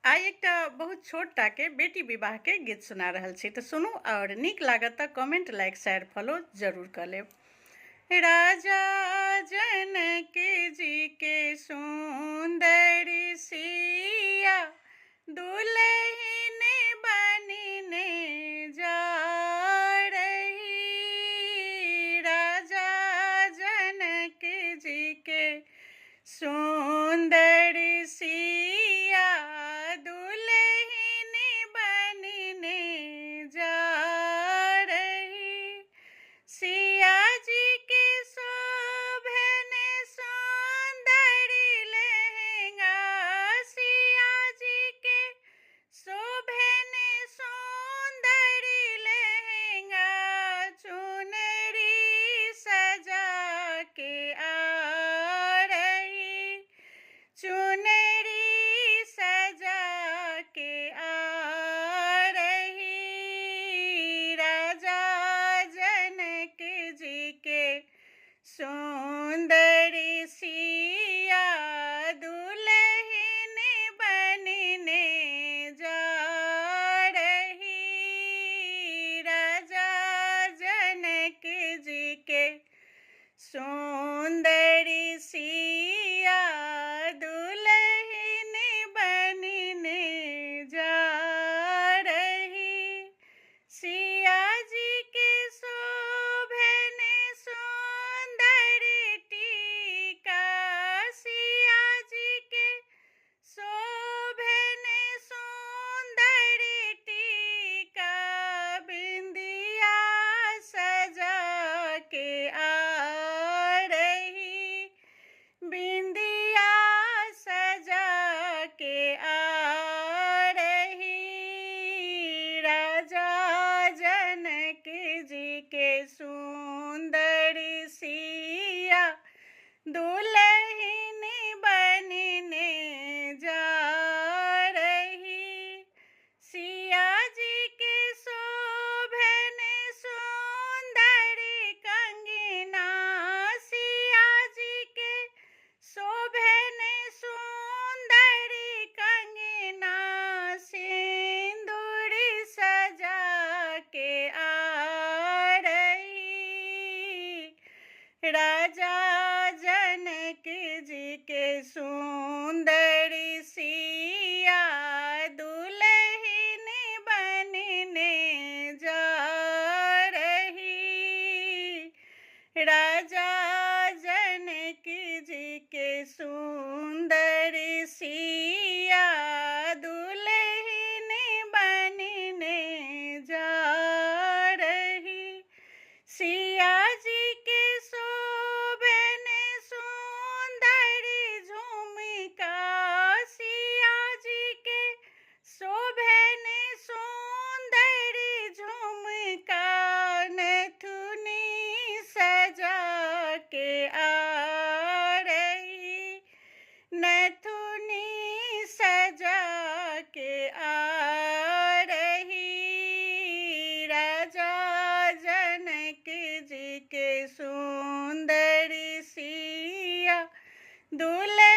आइ एकटा बहुत छोट टाके बेटी विवाह के गीत सुना रहल छी, तो सुनू और नीक लागत तऽ कमेंट, लाइक, शेयर, फॉलो जरूर कर लेब। राजा जनक जी के सुंदर सिया दुल्हन बनिने जा रही। राजा जनक जी के सुंदर सिया दुल्हन बनिने जा रही। सिया जी के शोभन सुंदर लहंगा, सिया जी के शोभन सुंदर लहंगा, चुनरी सजा के आ रही। चुनरी सजा के आ रही। राजा जनक जी के सुंदर सिया दुल्हन बनिने जा रही। राजा जनक जी के सुंदर सिया दुल्हन बनिने जा रही। सिया जी के शोभन सुंदर टीका, सिया जी के शोभन सुंदर टीका, बिंदिया सजा के आ रही। बिंदिया सजा के आ रही। राजा जनक जी के सुंदर सिया दुल्हन बनिने जा रही। सिया जी के शोभन सुंदर कंगना, सिया जी के शोभन सुंदर कंगना, सिंदूर सजा के आ रही। राजा जनक जी के सुंदर सिया दुल्हन बनिने जा रही। राजा जनक जी के सुंदर सिया दुल्हन बनिने जा रही। सिया जी के शोभन सुंदर झुमका, सिया जी के शोभन सुंदर झुमका, नथुनी सजा के आ रही। नथुनी सजा के आ रही। राजा जनक जी के सुंदर सिया दुल्हन